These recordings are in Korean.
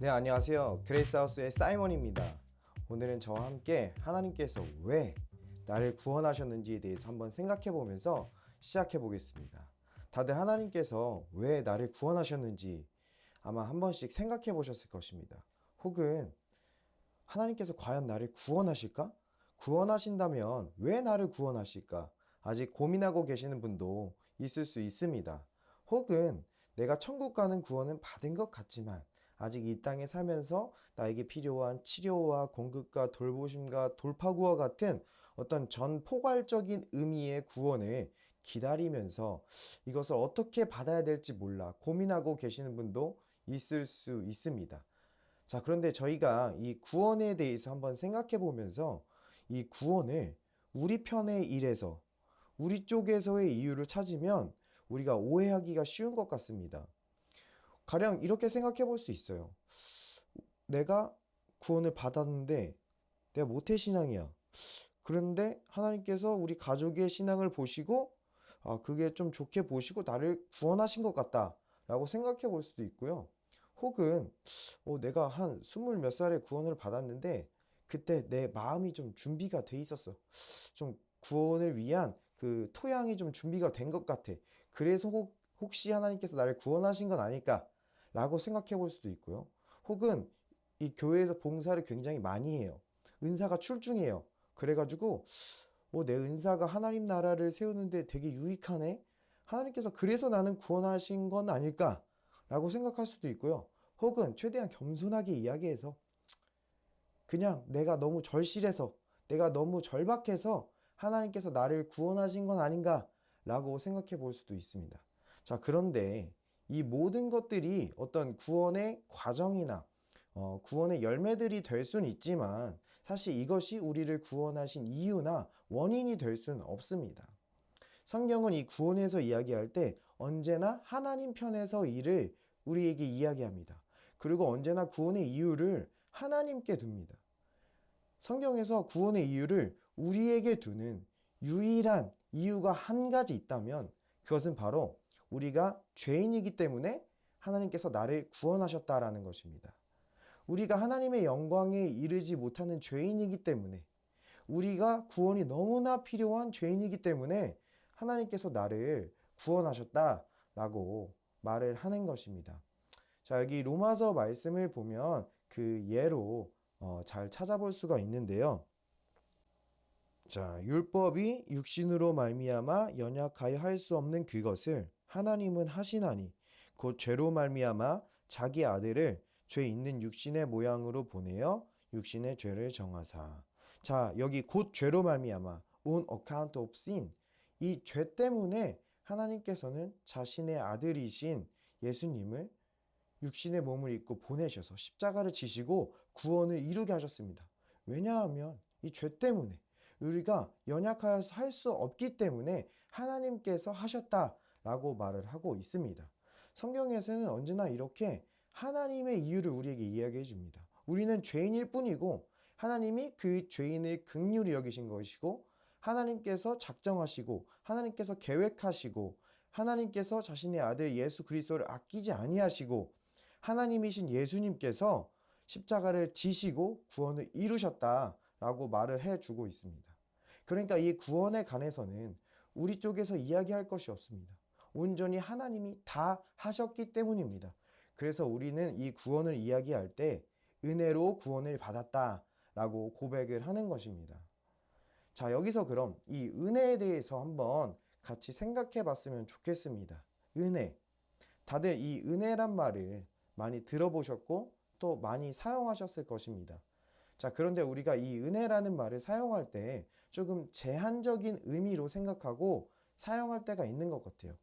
네, 안녕하세요. 그레이스하우스의 사이먼입니다. 오늘은 저와 함께 하나님께서 왜 나를 구원하셨는지에 대해서 한번 생각해 보면서 시작해 보겠습니다. 다들 하나님께서 왜 나를 구원하셨는지 아마 한 번씩 생각해 보셨을 것입니다. 혹은 하나님께서 과연 나를 구원하실까? 구원하신다면 왜 나를 구원하실까? 아직 고민하고 계시는 분도 있을 수 있습니다. 혹은 내가 천국 가는 구원은 받은 것 같지만 아직 이 땅에 살면서 나에게 필요한 치료와 공급과 돌보심과 돌파구와 같은 어떤 전포괄적인 의미의 구원을 기다리면서 이것을 어떻게 받아야 될지 몰라 고민하고 계시는 분도 있을 수 있습니다. 자, 그런데 저희가 이 구원에 대해서 한번 생각해 보면서 이 구원을 우리 편의 일에서 우리 쪽에서의 이유를 찾으면 우리가 오해하기가 쉬운 것 같습니다. 가령 이렇게 생각해 볼 수 있어요. 내가 구원을 받았는데 내가 모태신앙이야. 그런데 하나님께서 우리 가족의 신앙을 보시고 그게 좀 좋게 보시고 나를 구원하신 것 같다 라고 생각해 볼 수도 있고요. 혹은 내가 한 스물 몇 살에 구원을 받았는데 그때 내 마음이 좀 준비가 돼 있었어. 좀 구원을 위한 그 토양이 좀 준비가 된 것 같아. 그래서 혹시 하나님께서 나를 구원하신 건 아닐까 라고 생각해 볼 수도 있고요. 혹은 이 교회에서 봉사를 굉장히 많이 해요. 은사가 출중해요. 그래가지고 내 은사가 하나님 나라를 세우는데 되게 유익하네. 하나님께서 그래서 나는 구원하신 건 아닐까 라고 생각할 수도 있고요. 혹은 최대한 겸손하게 이야기해서 그냥 내가 너무 절실해서 내가 너무 절박해서 하나님께서 나를 구원하신 건 아닌가 라고 생각해 볼 수도 있습니다. 자, 그런데 이 모든 것들이 어떤 구원의 과정이나 구원의 열매들이 될 수는 있지만 사실 이것이 우리를 구원하신 이유나 원인이 될 수는 없습니다. 성경은 이 구원에서 이야기할 때 언제나 하나님 편에서 일을 우리에게 이야기합니다. 그리고 언제나 구원의 이유를 하나님께 둡니다. 성경에서 구원의 이유를 우리에게 두는 유일한 이유가 한 가지 있다면 그것은 바로 우리가 죄인이기 때문에 하나님께서 나를 구원하셨다라는 것입니다. 우리가 하나님의 영광에 이르지 못하는 죄인이기 때문에 우리가 구원이 너무나 필요한 죄인이기 때문에 하나님께서 나를 구원하셨다라고 말을 하는 것입니다. 자, 여기 로마서 말씀을 보면 그 예로 잘 찾아볼 수가 있는데요. 자, 율법이 육신으로 말미암아 연약하여 할 수 없는 그것을 하나님은 하시나니 곧 죄로 말미암아 자기 아들을 죄 있는 육신의 모양으로 보내어 육신의 죄를 정하사. 자, 여기 곧 죄로 말미암아 on account of sin. 이 죄 때문에 하나님께서는 자신의 아들이신 예수님을 육신의 몸을 입고 보내셔서 십자가를 지시고 구원을 이루게 하셨습니다. 왜냐하면 이 죄 때문에 우리가 연약하여서 할 수 없기 때문에 하나님께서 하셨다라고 말을 하고 있습니다. 성경에서는 언제나 이렇게 하나님의 이유를 우리에게 이야기해 줍니다. 우리는 죄인일 뿐이고 하나님이 그 죄인을 긍휼히 여기신 것이고 하나님께서 작정하시고 하나님께서 계획하시고 하나님께서 자신의 아들 예수 그리스도를 아끼지 아니하시고 하나님이신 예수님께서 십자가를 지시고 구원을 이루셨다라고 말을 해주고 있습니다. 그러니까 이 구원에 관해서는 우리 쪽에서 이야기할 것이 없습니다. 온전히 하나님이 다 하셨기 때문입니다. 그래서 우리는 이 구원을 이야기할 때 은혜로 구원을 받았다라고 고백을 하는 것입니다. 자, 여기서 그럼 이 은혜에 대해서 한번 같이 생각해 봤으면 좋겠습니다. 은혜. 다들 이 은혜란 말을 많이 들어보셨고 또 많이 사용하셨을 것입니다. 자, 그런데 우리가 이 은혜라는 말을 사용할 때 조금 제한적인 의미로 생각하고 사용할 때가 있는 것 같아요.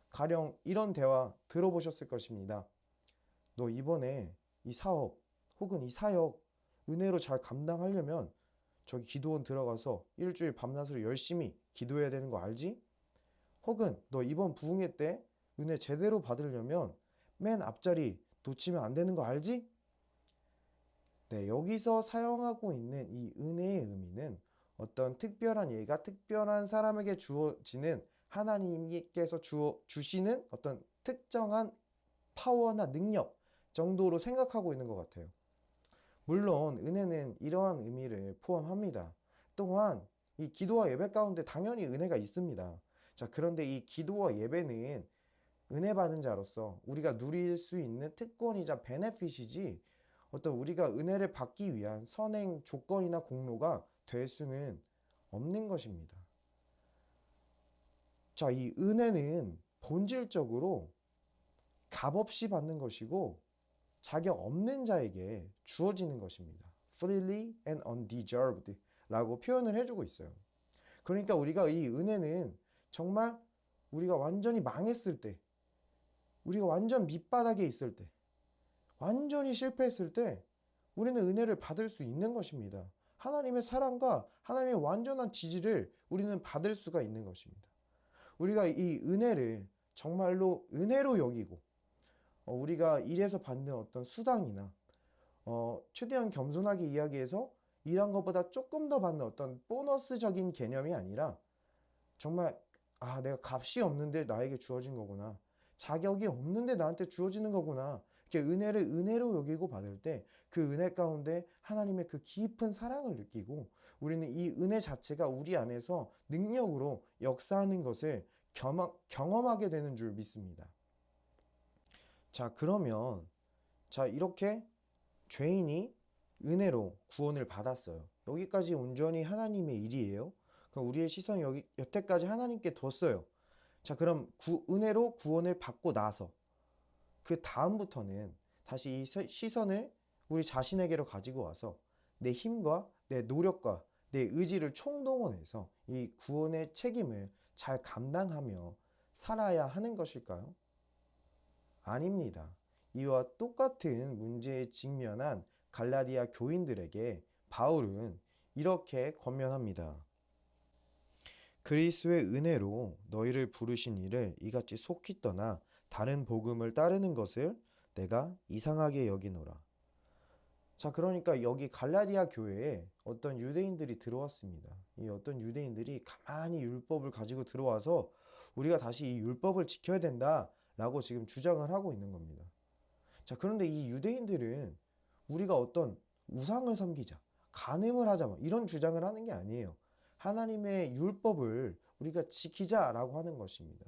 가령 이런 대화 들어보셨을 것입니다. 너 이번에 이 사업 혹은 이 사역 은혜로 잘 감당하려면 저기 기도원 들어가서 일주일 밤낮으로 열심히 기도해야 되는 거 알지? 혹은 너 이번 부흥회 때 은혜 제대로 받으려면 맨 앞자리 놓치면 안 되는 거 알지? 네, 여기서 사용하고 있는 이 은혜의 의미는 어떤 특별한 예가 특별한 사람에게 주어지는 하나님께서 주시는 어떤 특정한 파워나 능력, 정도로 생각하고 있는 것 같아요. 물론 은혜는 이러한 의미를 포함합니다. 또한 이 기도와 예배 가운데 당연히 은혜가 있습니다. 자, 그런데 이 기도와 예배는 은혜 받은 자로서 우리가 누릴 수 있는 특권이자 베네핏이지 어떤 우리가 은혜를 받기 위한 선행 조건이나 공로가 될 수는 없는 것입니다. 자, 이 은혜는 본질적으로 값없이 받는 것이고 자격 없는 자에게 주어지는 것입니다. freely and undeserved 라고 표현을 해주고 있어요. 그러니까 우리가 이 은혜는 정말 우리가 완전히 망했을 때, 우리가 완전 밑바닥에 있을 때, 완전히 실패했을 때 우리는 은혜를 받을 수 있는 것입니다. 하나님의 사랑과 하나님의 완전한 지지를 우리는 받을 수가 있는 것입니다. 우리가 이 은혜를 정말로 은혜로 여기고 우리가 일에서 받는 어떤 수당이나 최대한 겸손하게 이야기해서 일한 것보다 조금 더 받는 어떤 보너스적인 개념이 아니라 정말 내가 값이 없는데 나에게 주어진 거구나. 자격이 없는데 나한테 주어지는 거구나. 이렇게 은혜를 은혜로 여기고 받을 때 그 은혜 가운데 하나님의 그 깊은 사랑을 느끼고 우리는 이 은혜 자체가 우리 안에서 능력으로 역사하는 것을 경험하게 되는 줄 믿습니다. 자, 그러면 이렇게 죄인이 은혜로 구원을 받았어요. 여기까지 온전히 하나님의 일이에요. 그럼 우리의 시선이 여태까지 하나님께 뒀어요. 자, 그럼 은혜로 구원을 받고 나서 그 다음부터는 다시 이 시선을 우리 자신에게로 가지고 와서 내 힘과 내 노력과 내 의지를 총동원해서 이 구원의 책임을 잘 감당하며 살아야 하는 것일까요? 아닙니다. 이와 똑같은 문제에 직면한 갈라디아 교인들에게 바울은 이렇게 권면합니다. 그리스도의 은혜로 너희를 부르신 이를 이같이 속히 떠나 다른 복음을 따르는 것을 내가 이상하게 여기노라. 자, 그러니까 여기 갈라디아 교회에 어떤 유대인들이 들어왔습니다. 이 어떤 유대인들이 가만히 율법을 가지고 들어와서 우리가 다시 이 율법을 지켜야 된다라고 지금 주장을 하고 있는 겁니다. 자, 그런데 이 유대인들은 우리가 어떤 우상을 섬기자, 간음을 하자 이런 주장을 하는 게 아니에요. 하나님의 율법을 우리가 지키자라고 하는 것입니다.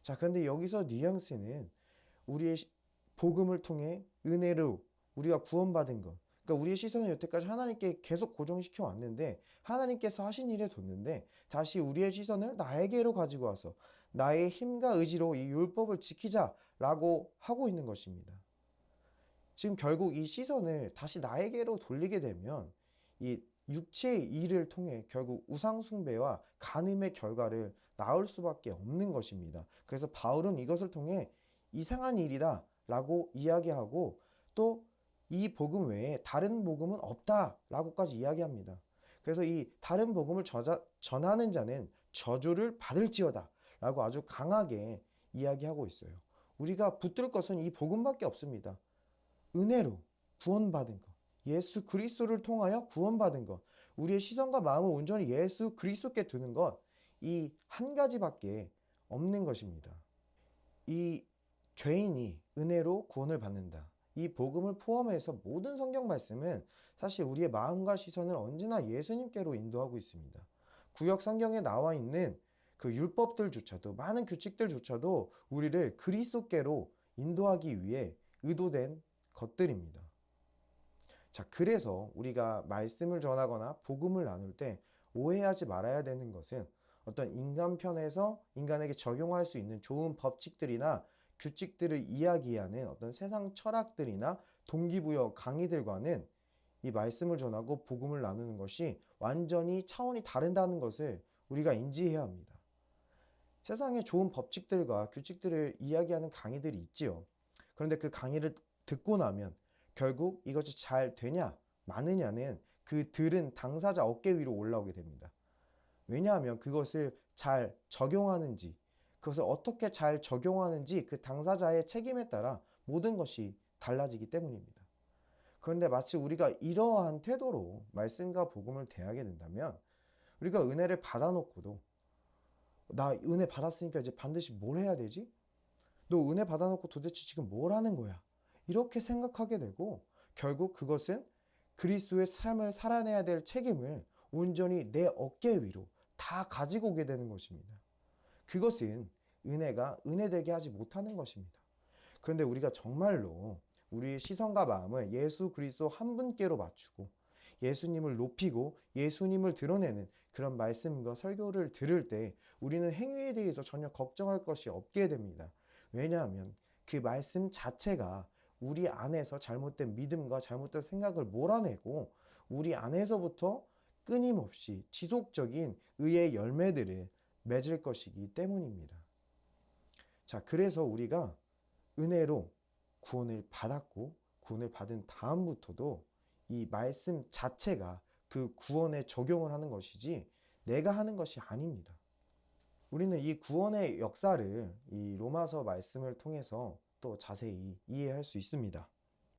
자, 그런데 여기서 뉘앙스는 우리의 복음을 통해 은혜로 우리가 구원받은 것. 그러니까 우리의 시선을 여태까지 하나님께 계속 고정시켜 왔는데 하나님께서 하신 일에 뒀는데 다시 우리의 시선을 나에게로 가지고 와서 나의 힘과 의지로 이 율법을 지키자라고 하고 있는 것입니다. 지금 결국 이 시선을 다시 나에게로 돌리게 되면 이 육체의 일을 통해 결국 우상숭배와 간음의 결과를 낳을 수밖에 없는 것입니다. 그래서 바울은 이것을 통해 이상한 일이다 라고 이야기하고 또 이 복음 외에 다른 복음은 없다 라고까지 이야기합니다. 그래서 이 다른 복음을 전하는 자는 저주를 받을지어다 라고 아주 강하게 이야기하고 있어요. 우리가 붙들 것은 이 복음밖에 없습니다. 은혜로 구원받은 것, 예수 그리스도를 통하여 구원받은 것, 우리의 시선과 마음을 온전히 예수 그리스도께 두는 것, 이 한 가지밖에 없는 것입니다. 이 죄인이 은혜로 구원을 받는다. 이 복음을 포함해서 모든 성경 말씀은 사실 우리의 마음과 시선을 언제나 예수님께로 인도하고 있습니다. 구약 성경에 나와 있는 그 율법들조차도 많은 규칙들조차도 우리를 그리스도께로 인도하기 위해 의도된 것들입니다. 자, 그래서 우리가 말씀을 전하거나 복음을 나눌 때 오해하지 말아야 되는 것은 어떤 인간 편에서 인간에게 적용할 수 있는 좋은 법칙들이나 규칙들을 이야기하는 어떤 세상 철학들이나 동기부여 강의들과는 이 말씀을 전하고 복음을 나누는 것이 완전히 차원이 다르다는 것을 우리가 인지해야 합니다. 세상에 좋은 법칙들과 규칙들을 이야기하는 강의들이 있지요. 그런데 그 강의를 듣고 나면 결국 이것이 잘 되냐 마느냐는 그 들은 당사자 어깨 위로 올라오게 됩니다. 왜냐하면 그것을 잘 적용하는지 그것을 어떻게 잘 적용하는지 그 당사자의 책임에 따라 모든 것이 달라지기 때문입니다. 그런데 마치 우리가 이러한 태도로 말씀과 복음을 대하게 된다면 우리가 은혜를 받아놓고도 나 은혜 받았으니까 이제 반드시 뭘 해야 되지? 너 은혜 받아놓고 도대체 지금 뭘 하는 거야? 이렇게 생각하게 되고 결국 그것은 그리스도의 삶을 살아내야 될 책임을 온전히 내 어깨 위로 다 가지고 오게 되는 것입니다. 그것은 은혜가 은혜되게 하지 못하는 것입니다. 그런데 우리가 정말로 우리의 시선과 마음을 예수 그리스도 한 분께로 맞추고 예수님을 높이고 예수님을 드러내는 그런 말씀과 설교를 들을 때 우리는 행위에 대해서 전혀 걱정할 것이 없게 됩니다. 왜냐하면 그 말씀 자체가 우리 안에서 잘못된 믿음과 잘못된 생각을 몰아내고 우리 안에서부터 끊임없이 지속적인 의의 열매들을 맺을 것이기 때문입니다. 자, 그래서 우리가 은혜로 구원을 받았고 구원을 받은 다음부터도 이 말씀 자체가 그 구원에 적용을 하는 것이지 내가 하는 것이 아닙니다. 우리는 이 구원의 역사를 이 로마서 말씀을 통해서 또 자세히 이해할 수 있습니다.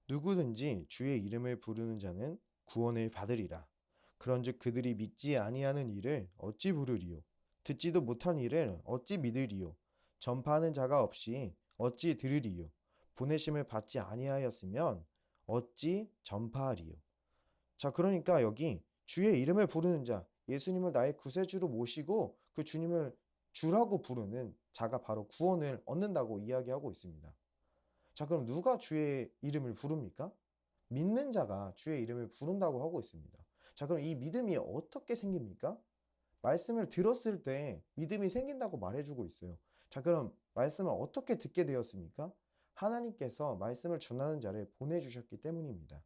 누구든지 주의 이름을 부르는 자는 구원을 받으리라. 그런즉 그들이 믿지 아니하는 일을 어찌 부르리요? 듣지도 못한 일을 어찌 믿으리요? 전파하는 자가 없이 어찌 들으리요? 보내심을 받지 아니하였으면 어찌 전파하리요? 자, 그러니까 여기 주의 이름을 부르는 자, 예수님을 나의 구세주로 모시고 그 주님을 주라고 부르는 자가 바로 구원을 얻는다고 이야기하고 있습니다. 자, 그럼 누가 주의 이름을 부릅니까? 믿는 자가 주의 이름을 부른다고 하고 있습니다. 자, 그럼 이 믿음이 어떻게 생깁니까? 말씀을 들었을 때 믿음이 생긴다고 말해주고 있어요. 자, 그럼 말씀을 어떻게 듣게 되었습니까? 하나님께서 말씀을 전하는 자를 보내주셨기 때문입니다.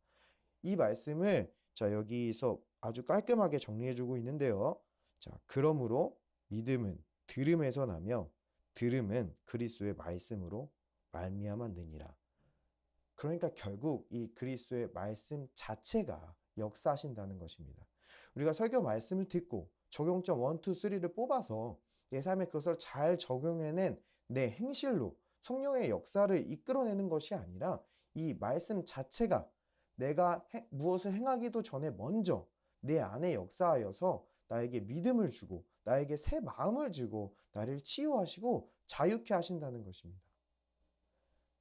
이 말씀을 자, 여기서 아주 깔끔하게 정리해주고 있는데요. 자, 그러므로 믿음은 들음에서 나며 들음은 그리스도의 말씀으로 말미암았느니라. 그러니까 결국 이 그리스도의 말씀 자체가 역사하신다는 것입니다. 우리가 설교 말씀을 듣고 적용점 1, 2, 3를 뽑아서 내 삶에 그것을 잘 적용해낸 내 행실로 성령의 역사를 이끌어내는 것이 아니라 이 말씀 자체가 내가 무엇을 행하기도 전에 먼저 내 안에 역사하여서 나에게 믿음을 주고 나에게 새 마음을 주고 나를 치유하시고 자유케 하신다는 것입니다.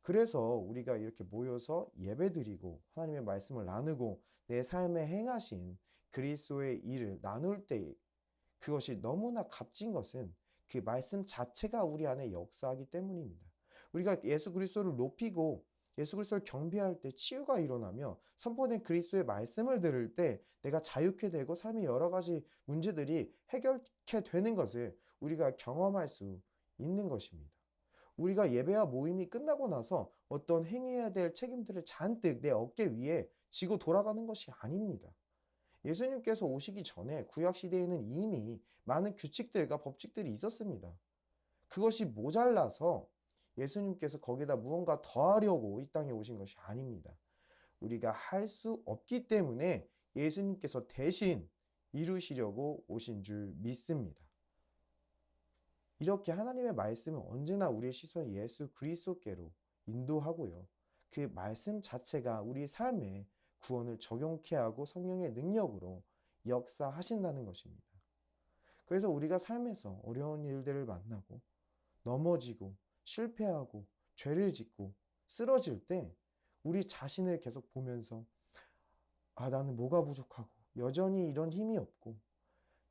그래서 우리가 이렇게 모여서 예배드리고 하나님의 말씀을 나누고 내 삶에 행하신 그리스도의 일을 나눌 때 그것이 너무나 값진 것은 그 말씀 자체가 우리 안에 역사하기 때문입니다. 우리가 예수 그리스도를 높이고 예수 그리스도를 경배할 때 치유가 일어나며 선포된 그리스도의 말씀을 들을 때 내가 자유케 되고 삶의 여러 가지 문제들이 해결케 되는 것을 우리가 경험할 수 있는 것입니다. 우리가 예배와 모임이 끝나고 나서 어떤 행해야 될 책임들을 잔뜩 내 어깨 위에 지고 돌아가는 것이 아닙니다. 예수님께서 오시기 전에 구약시대에는 이미 많은 규칙들과 법칙들이 있었습니다. 그것이 모자라서 예수님께서 거기다 무언가 더하려고 이 땅에 오신 것이 아닙니다. 우리가 할 수 없기 때문에 예수님께서 대신 이루시려고 오신 줄 믿습니다. 이렇게 하나님의 말씀은 언제나 우리의 시선을 예수 그리스도께로 인도하고요. 그 말씀 자체가 우리 삶에 구원을 적용케 하고 성령의 능력으로 역사하신다는 것입니다. 그래서 우리가 삶에서 어려운 일들을 만나고 넘어지고 실패하고 죄를 짓고 쓰러질 때 우리 자신을 계속 보면서 나는 뭐가 부족하고 여전히 이런 힘이 없고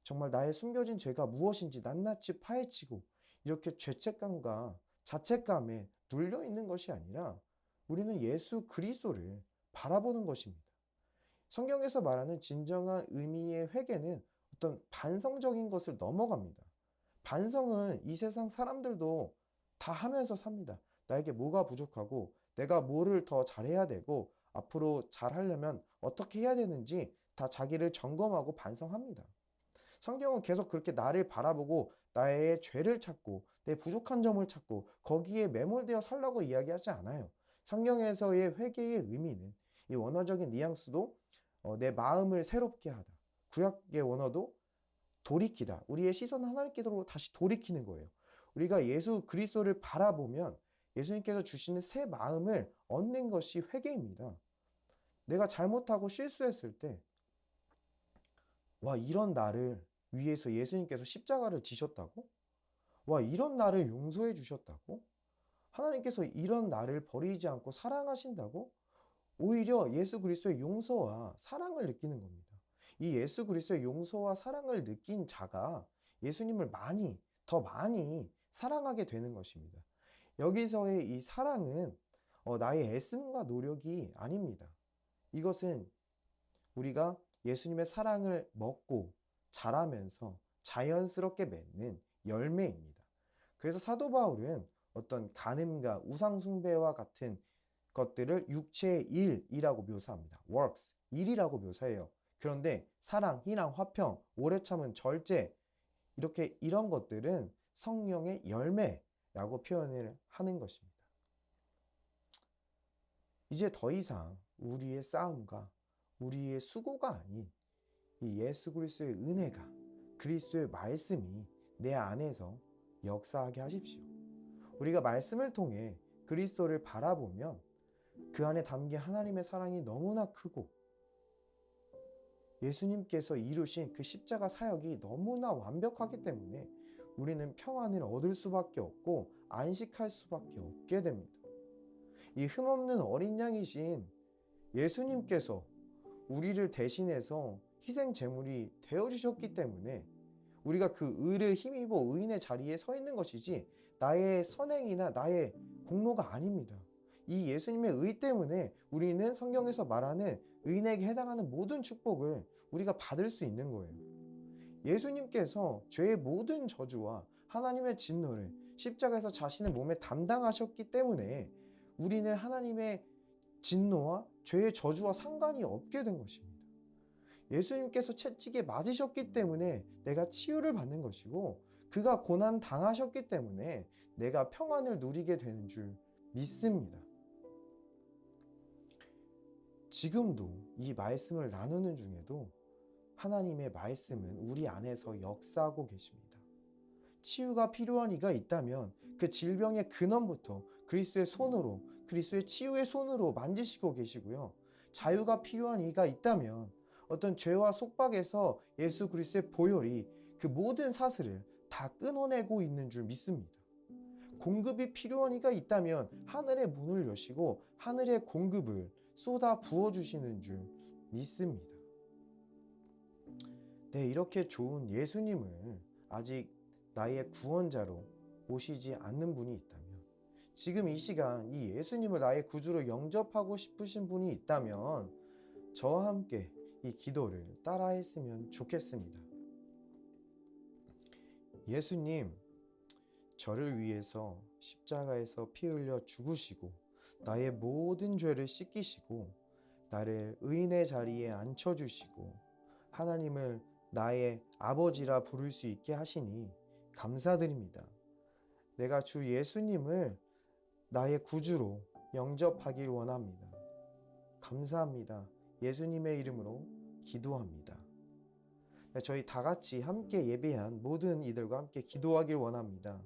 정말 나의 숨겨진 죄가 무엇인지 낱낱이 파헤치고 이렇게 죄책감과 자책감에 눌려 있는 것이 아니라 우리는 예수 그리스도를 바라보는 것입니다. 성경에서 말하는 진정한 의미의 회개는 어떤 반성적인 것을 넘어갑니다. 반성은 이 세상 사람들도 다 하면서 삽니다. 나에게 뭐가 부족하고 내가 뭐를 더 잘해야 되고 앞으로 잘하려면 어떻게 해야 되는지 다 자기를 점검하고 반성합니다. 성경은 계속 그렇게 나를 바라보고 나의 죄를 찾고 내 부족한 점을 찾고 거기에 매몰되어 살라고 이야기하지 않아요. 성경에서의 회개의 의미는 이 원어적인 뉘앙스도 내 마음을 새롭게 하다. 구약의 원어도 돌이키다. 우리의 시선 하나님께로 다시 돌이키는 거예요. 우리가 예수 그리스도를 바라보면 예수님께서 주시는 새 마음을 얻는 것이 회개입니다. 내가 잘못하고 실수했을 때 이런 나를 위해서 예수님께서 십자가를 지셨다고? 이런 나를 용서해 주셨다고? 하나님께서 이런 나를 버리지 않고 사랑하신다고? 오히려 예수 그리스도의 용서와 사랑을 느끼는 겁니다. 이 예수 그리스도의 용서와 사랑을 느낀 자가 예수님을 더 많이 사랑하게 되는 것입니다. 여기서의 이 사랑은 나의 애씀과 노력이 아닙니다. 이것은 우리가 예수님의 사랑을 먹고 자라면서 자연스럽게 맺는 열매입니다. 그래서 사도 바울은 어떤 간음과 우상숭배와 같은 것들을 육체의 일이라고 묘사합니다. works, 일이라고 묘사해요. 그런데 사랑, 희랑, 화평, 오래 참은 절제, 이런 것들은 성령의 열매라고 표현을 하는 것입니다. 이제 더 이상 우리의 싸움과 우리의 수고가 아닌 이 예수 그리스도의 은혜가, 그리스도의 말씀이 내 안에서 역사하게 하십시오. 우리가 말씀을 통해 그리스도를 바라보면 그 안에 담긴 하나님의 사랑이 너무나 크고 예수님께서 이루신 그 십자가 사역이 너무나 완벽하기 때문에 우리는 평안을 얻을 수밖에 없고 안식할 수밖에 없게 됩니다. 이 흠없는 어린 양이신 예수님께서 우리를 대신해서 희생 제물이 되어주셨기 때문에 우리가 그 의를 힘입어 의인의 자리에 서 있는 것이지 나의 선행이나 나의 공로가 아닙니다. 이 예수님의 의 때문에 우리는 성경에서 말하는 의인에게 해당하는 모든 축복을 우리가 받을 수 있는 거예요. 예수님께서 죄의 모든 저주와 하나님의 진노를 십자가에서 자신의 몸에 담당하셨기 때문에 우리는 하나님의 진노와 죄의 저주와 상관이 없게 된 것입니다. 예수님께서 채찍에 맞으셨기 때문에 내가 치유를 받는 것이고 그가 고난 당하셨기 때문에 내가 평안을 누리게 되는 줄 믿습니다. 지금도 이 말씀을 나누는 중에도 하나님의 말씀은 우리 안에서 역사하고 계십니다. 치유가 필요한 이가 있다면 그 질병의 근원부터 그리스도의 손으로, 그리스도의 치유의 손으로 만지시고 계시고요. 자유가 필요한 이가 있다면 어떤 죄와 속박에서 예수 그리스도의 보혈이 그 모든 사슬을 다 끊어내고 있는 줄 믿습니다. 공급이 필요한 이가 있다면 하늘의 문을 여시고 하늘의 공급을 쏟아 부어주시는 줄 믿습니다. 네, 이렇게 좋은 예수님을 아직 나의 구원자로 모시지 않는 분이 있다면, 지금 이 시간 이 예수님을 나의 구주로 영접하고 싶으신 분이 있다면 저와 함께 이 기도를 따라했으면 좋겠습니다. 예수님, 저를 위해서 십자가에서 피 흘려 죽으시고 나의 모든 죄를 씻기시고 나를 의인의 자리에 앉혀주시고 하나님을 나의 아버지라 부를 수 있게 하시니 감사드립니다. 내가 주 예수님을 나의 구주로 영접하길 원합니다. 감사합니다. 예수님의 이름으로 기도합니다. 저희 다 같이 함께 예배한 모든 이들과 함께 기도하길 원합니다.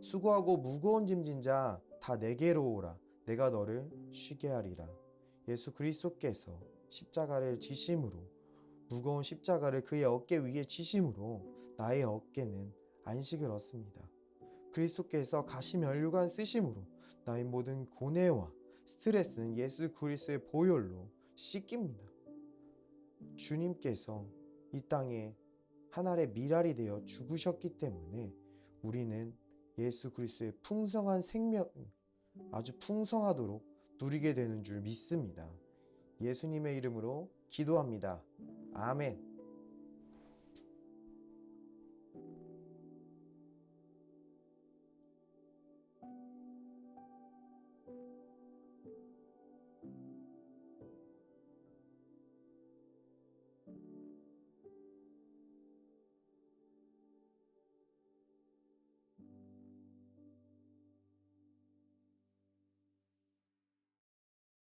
수고하고 무거운 짐진 자 다 내게로 오라. 내가 너를 쉬게 하리라. 예수 그리스도께서 십자가를 지심으로, 무거운 십자가를 그의 어깨 위에 지심으로 나의 어깨는 안식을 얻습니다. 그리스도께서 가시면류관 쓰심으로 나의 모든 고뇌와 스트레스는 예수 그리스도의 보혈로 씻깁니다. 주님께서 이 땅에 한 알의 밀알이 되어 죽으셨기 때문에 우리는 예수 그리스도의 풍성한 생명, 아주 풍성하도록 누리게 되는 줄 믿습니다. 예수님의 이름으로 기도합니다. 아멘.